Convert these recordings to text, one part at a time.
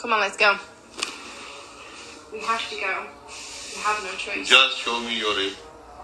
Come on, let's go. We have to go. We have no choice. Just show me your ring.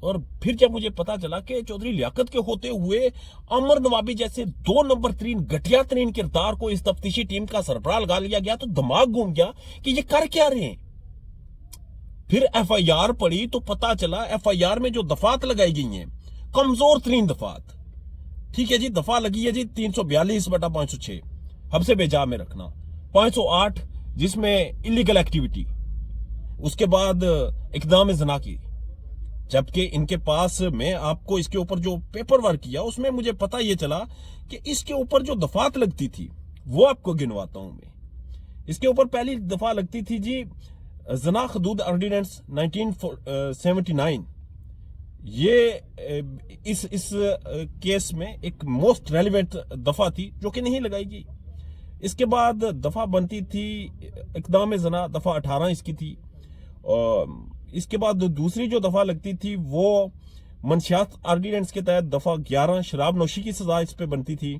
اور پھر جب مجھے پتا چلا کہ چودھری لیاقت کے ہوتے ہوئے عمر نوابی جیسے 2 نمبر 3 گھٹیا ترین کردار کو اس تفتیشی ٹیم کا سربراہ لگا لیا گیا تو دماغ گھوم گیا کہ یہ کر کیا رہے ہیں۔ پھر ایف آئی آر پڑھی تو پتا چلا ایف آئی آر میں جو دفعات لگائی گئی ہیں کمزور ترین دفعات، ٹھیک ہے جی، دفعہ لگی ہے جی 342/506 حبس بے جا میں رکھنا، 508 جس میں انلیگل ایکٹیویٹی، اس کے بعد اقدام زنا کی، جبکہ ان کے پاس میں آپ کو اس کے اوپر جو پیپر ورک کیا اس میں مجھے پتا یہ چلا کہ اس کے اوپر جو دفعات لگتی تھی وہ آپ کو گنواتا ہوں میں۔ اس کے اوپر پہلی دفعہ لگتی تھی جی زنا حدود آرڈیننس 1979، یہ اس کیس میں ایک موسٹ ریلیونٹ دفعہ تھی جو کہ نہیں لگائی گئی۔ اس کے بعد دفعہ بنتی تھی اقدام زنا، دفعہ 18 اس کی تھی، اور اس کے بعد دوسری جو دفعہ لگتی تھی وہ منشیات آرڈیننس کے تحت دفعہ 11 شراب نوشی کی سزا اس پہ بنتی تھی،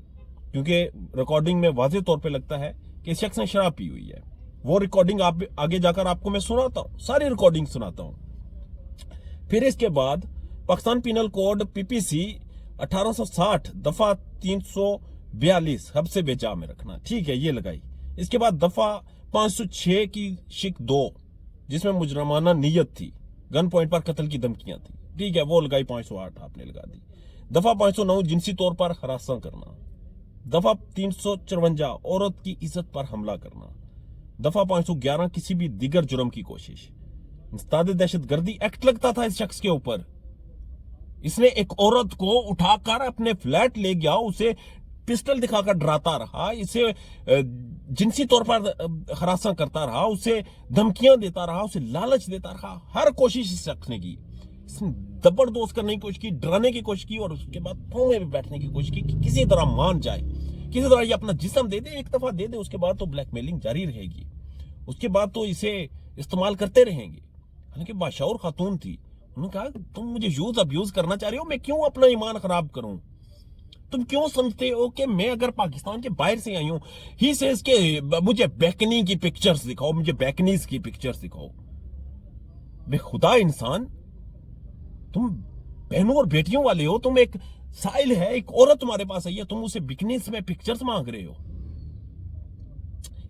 کیونکہ ریکارڈنگ میں واضح طور پہ لگتا ہے کہ اس شخص نے شراب پی ہوئی ہے۔ وہ ریکارڈنگ آگے جا کر آپ کو میں سناتا ہوں، ساری ریکارڈنگ سناتا ہوں۔ پھر اس کے بعد پاکستان پینل کوڈ پی پی سی 1860 دفعہ 342 حبس بے جا میں رکھنا، ٹھیک ہے، یہ لگائی۔ اس کے بعد دفعہ 506 کی شک 2 جس میں مجرمانہ نیت تھی، گن پوائنٹ پر قتل کی دھمکیاں تھی، ٹھیک ہے، وہ لگائی، 508 آپ نے لگا دی۔ دفعہ 509 جنسی طور پر ہراساں کرنا، دفعہ 354 عورت کی عزت پر حملہ کرنا، دفعہ 511 کسی بھی دیگر جرم کی کوشش۔ انسداد دہشت گردی ایکٹ لگتا تھا اس شخص کے اوپر۔ اس نے ایک عورت کو اٹھا کر اپنے فلیٹ لے گیا، اسے پسٹل دکھا کر ڈراتا رہا، اسے جنسی طور پر ہراساں کرتا رہا، اسے دھمکیاں دیتا رہا، اسے لالچ دیتا رہا، ہر کوشش اس شخص نے کی۔ اس نے زبردوست کرنے کی کوشش کی، ڈرانے کی کوشش کی، اور اس کے بعد پاؤں میں بھی بیٹھنے کی کوشش کی کہ کسی طرح مان جائے، کسی طرح یہ اپنا جسم دے دے، ایک دفعہ دے دے، اس کے بعد تو بلیک میلنگ جاری رہے گی، اس کے بعد تو اسے استعمال کرتے رہیں گے۔ حالانکہ باشعور خاتون تھی، انہوں نے کہا تم مجھے یوز ابیوز کرنا چاہ رہے ہو، میں کیوں اپنا ایمان خراب کروں؟ تم کیوں سمجھتے ہو کہ میں اگر پاکستان کے باہر سے آئی ہوں، ہی سیز کہ مجھے بیکنی کی پکچرز دکھاؤ، مجھے بیکنیز کی پکچرز دکھاؤ۔ بے خدا انسان، تم بہنوں اور بیٹیوں والے ہو، تم ایک سائل ہے، ایک عورت تمہارے پاس آئی ہے، تم اسے بیکنیز میں پکچرز مانگ رہے ہو۔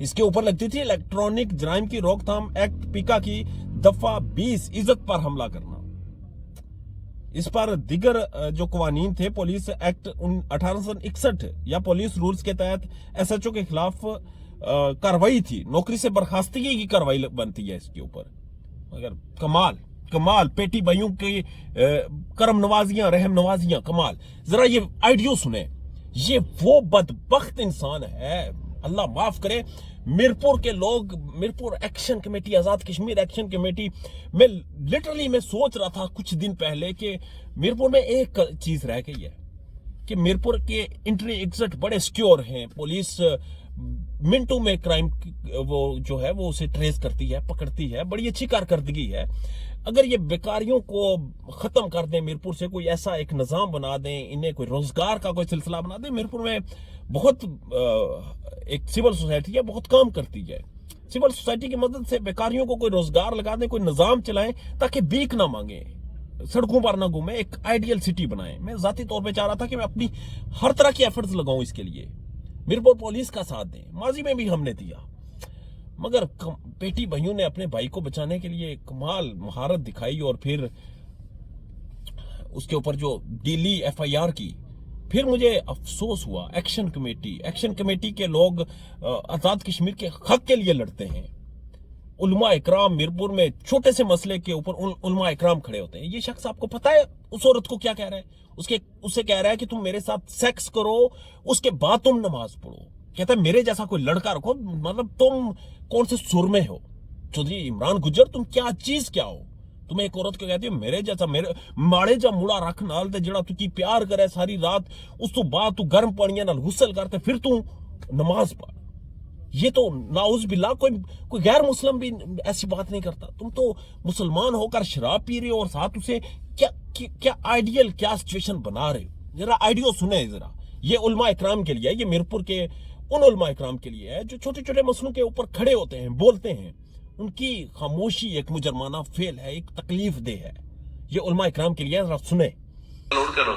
اس کے اوپر لگتی تھی الیکٹرانک جرائم کی روک تھام ایکٹ پیکا کی دفعہ 20 عزت پر حملہ کرنا۔ اس پر دیگر جو قوانین تھے، پولیس ایکٹ 1861 یا پولیس رولز کے تحت ایس ایچ او کے خلاف کاروائی تھی، نوکری سے برخاستگی کی کاروائی بنتی ہے اس کے اوپر۔ مگر کمال پیٹی بھائیوں کی کرم نوازیاں، رحم نوازیاں، کمال۔ ذرا یہ آئیڈیو سنیں، یہ وہ بدبخت انسان ہے، اللہ معاف کرے، میرپور کے لوگ، Mirpur action committee, Azad Kashmir action committee, میں لٹرلی میں سوچ رہا تھا کچھ دن پہلے کہ میرپور میں ایک چیز رہ گئی ہے کہ میرپور کے انٹری ایگزٹ بڑے سیکیور ہیں، پولیس منٹوں میں کرائم وہ جو ہے وہ اسے ٹریس کرتی ہے، پکڑتی ہے، بڑی اچھی کارکردگی ہے۔ اگر یہ بیکاریوں کو ختم کر دیں، میرپور سے کوئی ایسا ایک نظام بنا دیں، انہیں کوئی روزگار کا کوئی سلسلہ بنا دیں، میرپور میں بہت ایک سول سوسائٹی ہے، بہت کام کرتی ہے۔ سول سوسائٹی کی مدد سے بیکاریوں کو کوئی روزگار لگا دیں، کوئی نظام چلائیں تاکہ بھیک نہ مانگیں، سڑکوں پر نہ گھومیں، ایک آئیڈیل سٹی بنائیں۔ میں ذاتی طور پہ چاہ رہا تھا کہ میں اپنی ہر طرح کی ایفرٹس لگاؤں اس کے لیے، میرپور پولیس کا ساتھ دیں، ماضی میں بھی ہم نے دیا، مگر بیٹی بھائیوں نے اپنے بھائی کو بچانے کے لیے کمال مہارت دکھائی، اور پھر اس کے اوپر جو ڈیلی ایف آئی آر کی۔ پھر مجھے افسوس ہوا، ایکشن کمیٹی کے لوگ آزاد کشمیر کے حق کے لیے لڑتے ہیں، علماء اکرام میرپور میں چھوٹے سے مسئلے کے اوپر علماء اکرام کھڑے ہوتے ہیں۔ یہ شخص آپ کو پتا ہے اس عورت کو کیا کہہ رہا ہے؟ اسے کہہ رہا ہے کہ تم میرے ساتھ سیکس کرو، اس کے بعد تم نماز پڑھو۔ کہتا ہے میرے جیسا کوئی لڑکا رکھو، مطلب تم کون سے سر میں ہو؟ چودھری عمران گجر، تم کیا چیز کیا ہو؟ تم ایک عورت کو کہتی ہو میرے جیسا، میرے ماڑے جا مڑا رکھ نال تے جڑا تو کی پیار کرے ساری رات، اس تو بعد تو گرم پانیاں نال غسل کرتے، پھر تو نماز پڑھ۔ یہ تو ناؤز باللہ کوئی غیر مسلم بھی ایسی بات نہیں کرتا۔ تم تو مسلمان ہو کر شراب پی رہے ہو اور ساتھ اسے کیا آئیڈیل کیا سچویشن بنا رہے ہو۔ ذرا آئیڈیو سنیں ذرا، یہ علماء اکرام کے لیے ہے، یہ میرپور کے ان علماء اکرام کے لیے ہے جو چھوٹے چھوٹے مسئلوں کے اوپر کھڑے ہوتے ہیں، بولتے ہیں۔ ان کی خاموشی ایک مجرمانہ فعل ہے، ایک تکلیف دہ ہے، یہ علماء اکرام کے لیے ذرا سنیں. ਲੋੜ ਕਰੋ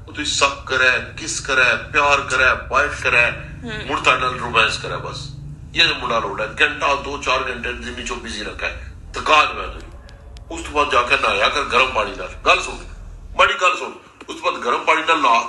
ਉਹ ਤੁਸੀਂ ਸਕ ਕਰੇ ਕਿਸ ਕਰੇ ਪਿਆਰ ਕਰੇ ਵਾਈਫ ਕਰੇ ਮੁੜ ਤੁਹਾਡੇ ਨਾਲ ਰੋਮਾਂਸ ਕਰੇ ਬਸ ਇਹ ਮੁੰਡਾ ਲੋੜ ਹੈ ਘੰਟਾ 2-4 ਘੰਟੇ ਦਿਨ ਚੋਂ ਬਿਜ਼ੀ ਰੱਖਾ ਥਕਾ ਦੇ ਤੂੰ ਉਸ ਤੋਂ ਬਾਅਦ ਜਾ ਕੇ ਨਹਾਇਆ ਕਰ ਗਰਮ ਪਾਣੀ ਨਾਲ ਗੱਲ ਸੁਣ ਬੜੀ ਗੱਲ ਸੁਣ ਉਸ ਤੋਂ ਬਾਅਦ ਗਰਮ ਪਾਣੀ ਨਾਲ ਨਹਾ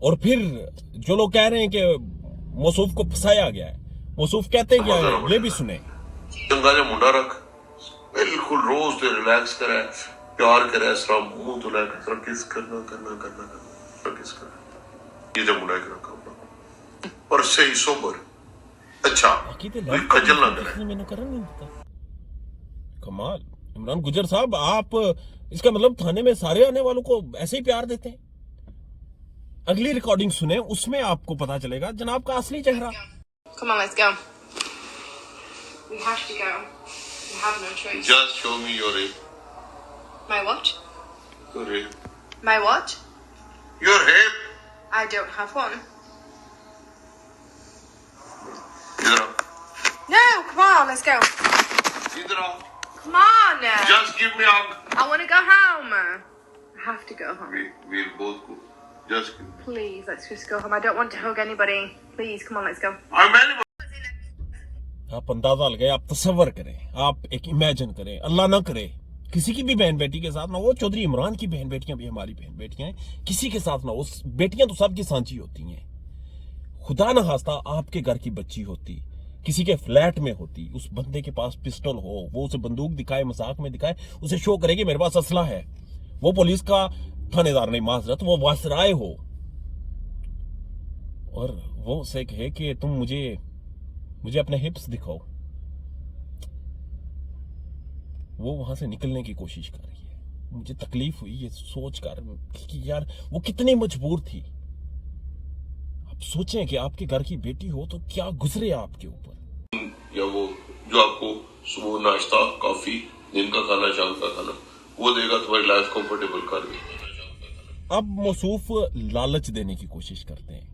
اور پھر جو لوگ کہہ رہے ہیں کہ موصوف کو پھنسایا گیا ہے موصوف کہتے کیا ہے یہ بھی سنیں ਚੰਗਾ ਜਿਹਾ ਮੁੰਡਾ ਰੱਖ ਬਿਲਕੁਲ ਰੋਜ਼ ਤੇ ਰਿਲੈਕਸ ਕਰੇ ਪਿਆਰ ਕਰੇ ਇਸ ਤਰ੍ਹਾਂ ਮੂੰਹ ਤੋਂ ਲੈ ਕੇ ਕਿਸ ਕਰਨਾ ਕਿਸ ਕਰਨਾ ਇਹ ਤੇ ਮੁੰਡਾ ਇੱਕ ਰੱਖਾ ਪਰ ਸਹੀ ਸੋਬਰ اچھا خجل نہ کرے میں نے کرن نہیں دیتا کمال عمران گجر صاحب آپ اس کا مطلب تھانے میں سارے آنے والوں کو ایسے ہی پیار دیتے ہیں اگلی ریکارڈنگ سنیں اس میں آپ کو پتا چلے گا جناب کا اصلی چہرہ Come on, let's go. We have to go. We have no choice. just show me your rape My what? your rape My what? your rape I don't have one. ادھر آ No, come on, let's go. ادھر آ Come on. just give me a hug I want to go home. I have to go home. we'll both go just give me Please, let's just go home. I don't want to hug anybody. Please, come on, let's go. I'm anybody آپ اندازہ لگائے آپ تصور کریں آپ ایک imagine کریں اللہ نہ کرے کسی کی بھی بہن بیٹی کے ساتھ نہ وہ چودھری عمران کی بہن بیٹیاں بھی ہماری بہن بیٹیاں ہیں کسی کے ساتھ نہ اس بیٹیاں تو سب کی سانچی ہوتی ہیں خدا نہ خواستہ آپ کے گھر کی بچی ہوتی کسی کے فلیٹ میں ہوتی اس بندے کے پاس پسٹل ہو وہ اسے بندوق دکھائے مذاق میں دکھائے اسے شو کرے کہ میرے پاس اسلحہ ہے وہ پولیس کا تھانے دار نہیں معذرت وہ واسرائے ہو اور وہ اسے کہے کہ تم مجھے اپنے ہپس دکھاؤ وہ وہاں سے نکلنے کی کوشش کر رہی ہے مجھے تکلیف ہوئی یہ سوچ کر کہ یار وہ کتنی مجبور تھی آپ سوچیں کہ آپ کے گھر کی بیٹی ہو تو کیا گزرے آپ کے اوپر یا وہ جو آپ کو صبح ناشتہ کافی دن کا کھانا شام کا کھانا وہ دے گا تمہاری لائف کمفرٹیبل کر دے اب موصوف لالچ دینے کی کوشش کرتے ہیں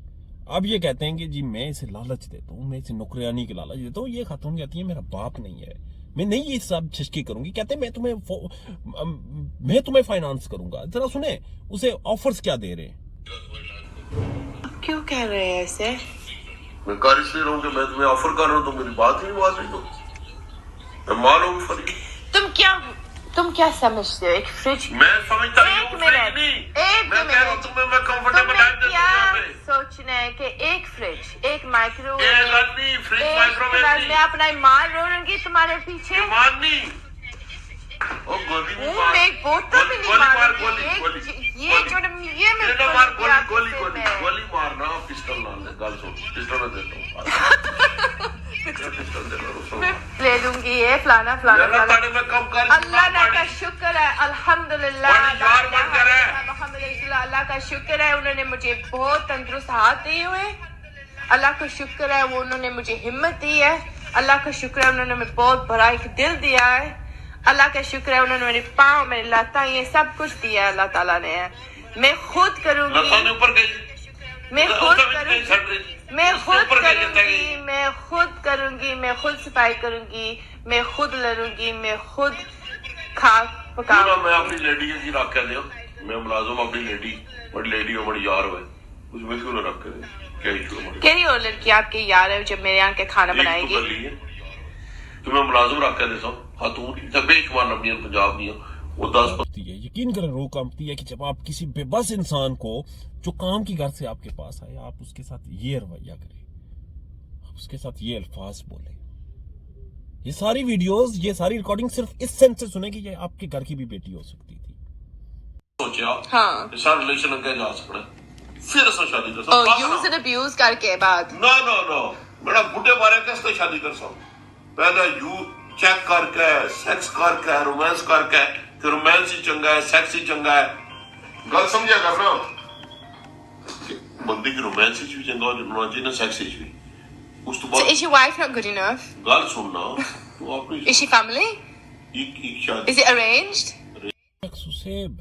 اب یہ کہتے ہیں کہ جی میں اسے لالچ دیتا ہوں میں اسے نوکریانی کی لالچ دیتا ہوں یہ خاتون کہتی ہے میرا باپ نہیں ہے میں نہیں یہ سب چھشکی کروں گی کہتے ہیں میں تمہیں فائنانس کروں گا ذرا سنیں اسے آفرز کیا دے رہے ہیں کیوں کہہ رہے ہیں ایسے میں کر اس لیے رہا ہوں کہ میں تمہیں آفر کر رہا ہوں تو میری بات ہی بات نہیں تو میں مانوں گی فری تم کیا سمجھتے ہو ایک فریج میں سمجھتا ایک ہوں منٹ میں کہہ رہا ہوں تمہیں میں کمفرٹیبل لائف دیتا ہوں سوچنا ہے کہ ایک فریج ایک مائکرو ایک آدمی فریج مائکرو میں اپنا ایمان روڑوں گی تمہارے پیچھے ایمان نہیں او گولی منہ میں ایک بوتل بھی نہیں ماروں گی یہ جو یہ میں گولی مارنا پسٹل نہ لے گل سن پسٹل نہ دیتا ہوں لے لوں گی یہ فلانا اللہ کا شکر ہے الحمدللہ اللہ کا شکر ہے انہوں نے مجھے بہت تندرست ہاتھ دیے ہوئے اللہ کا شکر ہے وہ انہوں نے مجھے ہمت دی ہے اللہ کا شکر ہے انہوں نے مجھے بہت بڑا ایک دل دیا ہے اللہ کا شکر ہے انہوں نے میرے پاؤں میرے لاتاں یہ سب کچھ دیا ہے اللہ تعالیٰ نے میں خود کروں گی میں خود صفائی کروں گی میں خود لڑوں گی میں خود پکاؤں میں اپنی لیڈی کی رکھ کے دیا میں ملازم اپنی لیڈی بڑی لیڈی ہو بڑی یار ہوئے اس میں کیوں نہ رکھ کے دیا کیا ایشو ہے کہڑی اور لڑکی آپ کی یار ہے جب میرے یہاں کے کھانا بنائے گی تمہیں ملازم رکھ کے دیتا ہوں خاتون بے شمار نبیاں پنجاب نہیں وہ 10 یقین کریں روح کانپتی ہے کہ جب آپ کسی بے بس انسان کو جو کام کی گھر سے آپ کے پاس آئے آپ اس کے ساتھ یہ رویہ کریں آپ اس کے ساتھ یہ الفاظ بولیں یہ ساری ویڈیوز یہ ساری ریکارڈنگ صرف اس سینس سے سنیں کہ یہ آپ کے گھر کی بھی بیٹی ہو سکتی تھی سوچیا ہاں سارا ریلیشن اگے جا سکنا پھر اسا شادی کر سکتا یوز اینڈ ابیوز کر کے بعد نو بڑا بڈھے بارے کس سے شادی کر سکتا پہلے یو چیک کر کے سیکس کر کے رومانس کر کے کہ رومانس ہی چنگا ہے سیکس ہی چنگا ہے گل سمجھا کرنا بندی کی رومانس ہی چنگا اور رومانس نے سیکس ہی بھی اس تو بعد is your wife not good enough گل سننا تو اپنی is she family ایک شادی is it arranged سیب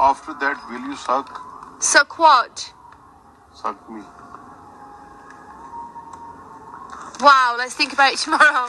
After that, will you suck what? me? Wow, let's think about it tomorrow.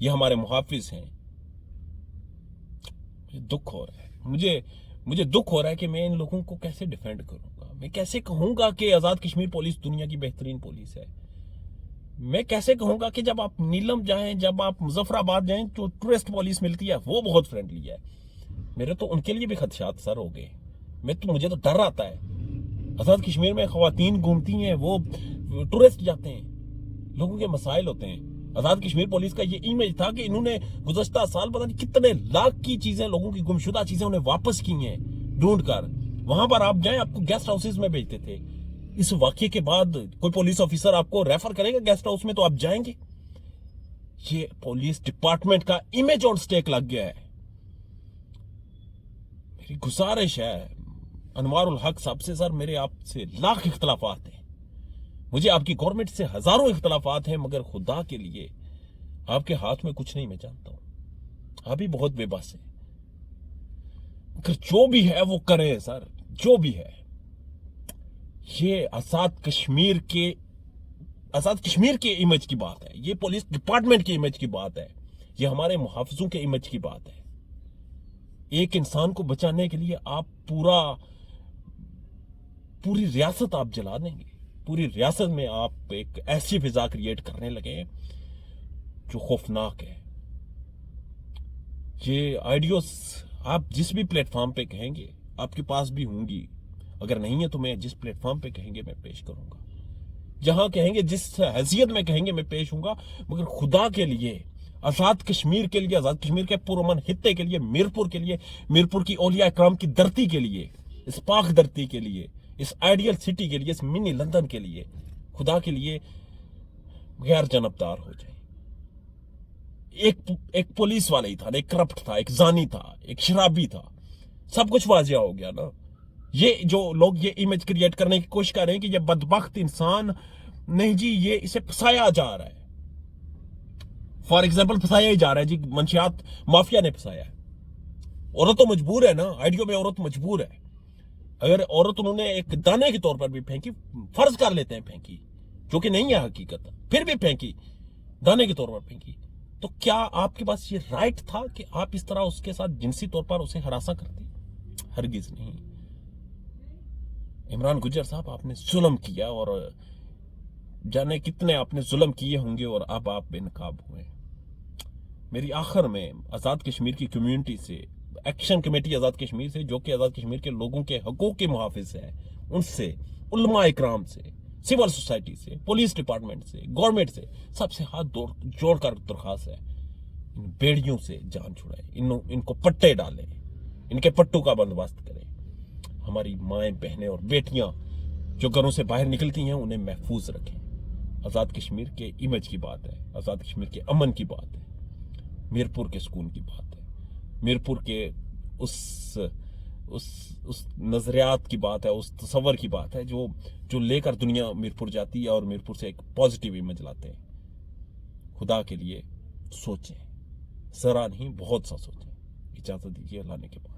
یہ ہمارے محافظ ہیں. مجھے دکھ ہو رہا ہے, مجھے دکھ ہو رہا ہے کہ میں ان لوگوں کو کیسے ڈیفینڈ کروں گا. میں کیسے کہوں گا کہ آزاد کشمیر پولیس دنیا کی بہترین پولیس ہے. میں کیسے کہوں گا کہ جب آپ نیلم جائیں, جب آپ مظفر آباد جائیں, جو ٹورسٹ پولیس ملتی ہے وہ بہت فرینڈلی ہے. میرے تو ان کے لیے بھی خدشات سر ہو گئے. مجھے تو ڈر آتا ہے. آزاد کشمیر میں خواتین گھومتی ہیں, وہ ٹورسٹ جاتے ہیں, لوگوں کے مسائل ہوتے ہیں. آزاد کشمیر پولیس کا یہ امیج تھا کہ انہوں نے گزشتہ سال پتہ نہیں کتنے لاکھ کی چیزیں, لوگوں کی گمشدہ چیزیں انہیں واپس کی ہیں ڈھونڈ کر. وہاں پر آپ جائیں, آپ کو گیسٹ ہاؤسز میں بھیجتے تھے. اس واقعے کے بعد کوئی پولیس آفیسر آپ کو ریفر کرے گا گیسٹ ہاؤس میں تو آپ جائیں گے. یہ پولیس ڈپارٹمنٹ کا امیج اور سٹیک لگ گیا ہے. میری گزارش ہے انوار الحق صاحب سے, سر میرے آپ سے لاکھ اختلافات ہیں, مجھے آپ کی گورنمنٹ سے ہزاروں اختلافات ہیں, مگر خدا کے لیے آپ کے ہاتھ میں کچھ نہیں, میں جانتا ہوں آپ ہی بہت بے بس ہیں. مگر جو بھی ہے وہ کریں سر, جو بھی ہے. یہ آزاد کشمیر کے امیج کی بات ہے, یہ پولیس ڈپارٹمنٹ کے امیج کی بات ہے, یہ ہمارے محافظوں کے امیج کی بات ہے. ایک انسان کو بچانے کے لیے آپ پوری ریاست آپ جلا دیں گے. پوری ریاست میں آپ ایک ایسی فضا کریٹ کرنے لگے جو خوفناک ہے. یہ آئیڈیوز آپ جس بھی پلیٹ فارم پہ کہیں گے آپ کے پاس بھی ہوں گی, اگر نہیں ہے تو میں جس پلیٹ فارم پہ کہیں گے میں پیش کروں گا, جہاں کہیں گے جس حیثیت میں کہیں گے میں پیش ہوں گا. مگر خدا کے لیے آزاد کشمیر کے لیے, آزاد کشمیر کے پرامن خطے کے لیے, میرپور کے لیے, میرپور کی اولیاء اکرام کی دھرتی کے لیے, اس پاک دھرتی کے لیے, اس آئیڈیل سٹی کے لیے, اس منی لندن کے لیے, خدا کے لیے غیر جانبدار ہو جائیں. ایک پولیس والا ہی تھا, ایک کرپٹ تھا, ایک زانی تھا, ایک شرابی تھا, سب کچھ واضح ہو گیا نا. یہ جو لوگ یہ امیج کریٹ کرنے کی کوشش کر رہے ہیں کہ یہ بدبخت انسان نہیں جی, یہ اسے پھنسایا جا رہا ہے. فار ایگزامپل پھنسایا ہی جا رہا ہے جی, منشیات مافیا نے پھنسایا ہے. عورت تو مجبور ہے نا, آئیڈیو میں عورت مجبور ہے. اگر عورت انہوں نے ایک دانے کے طور پر بھی پھینکی, فرض کر لیتے ہیں پھینکی, جو کہ نہیں ہے حقیقت, پھر بھی پھینکی, دانے کے طور پر پھینکی, تو کیا آپ کے پاس یہ رائٹ تھا کہ آپ اس طرح اس کے ساتھ جنسی طور پر اسے ہراساں کرتے؟ ہرگز نہیں. عمران گجر صاحب, آپ نے ظلم کیا, اور جانے کتنے آپ نے ظلم کیے ہوں گے, اور اب آپ بے نقاب ہوئے. میری آخر میں آزاد کشمیر کی کمیونٹی سے, ایکشن کمیٹی آزاد کشمیر سے, جو کہ آزاد کشمیر کے لوگوں کے حقوق کے محافظ ہے, ان سے, علماء اکرام سے, سول سوسائٹی سے, پولیس ڈپارٹمنٹ سے, گورنمنٹ سے, سب سے ہاتھ جوڑ کر درخواست ہے, ان بیڑیوں سے جان چھڑائیں, ان کو پٹے ڈالیں, ان کے پٹوں کا بندوبست کریں. ہماری مائیں, بہنیں اور بیٹیاں جو گھروں سے باہر نکلتی ہیں انہیں محفوظ رکھیں. آزاد کشمیر کے امیج کی بات ہے, آزاد کشمیر کے امن کی بات ہے, میرپور کے سکون کی بات ہے, میرپور کے اس نظریات کی بات ہے, اس تصور کی بات ہے جو لے کر دنیا میرپور جاتی ہے, اور میرپور سے ایک پازیٹیو امیج لاتے ہیں. خدا کے لیے سوچیں, ذرا نہیں بہت سا سوچیں. اجازت دیجیے, اللہ نے کے بعد.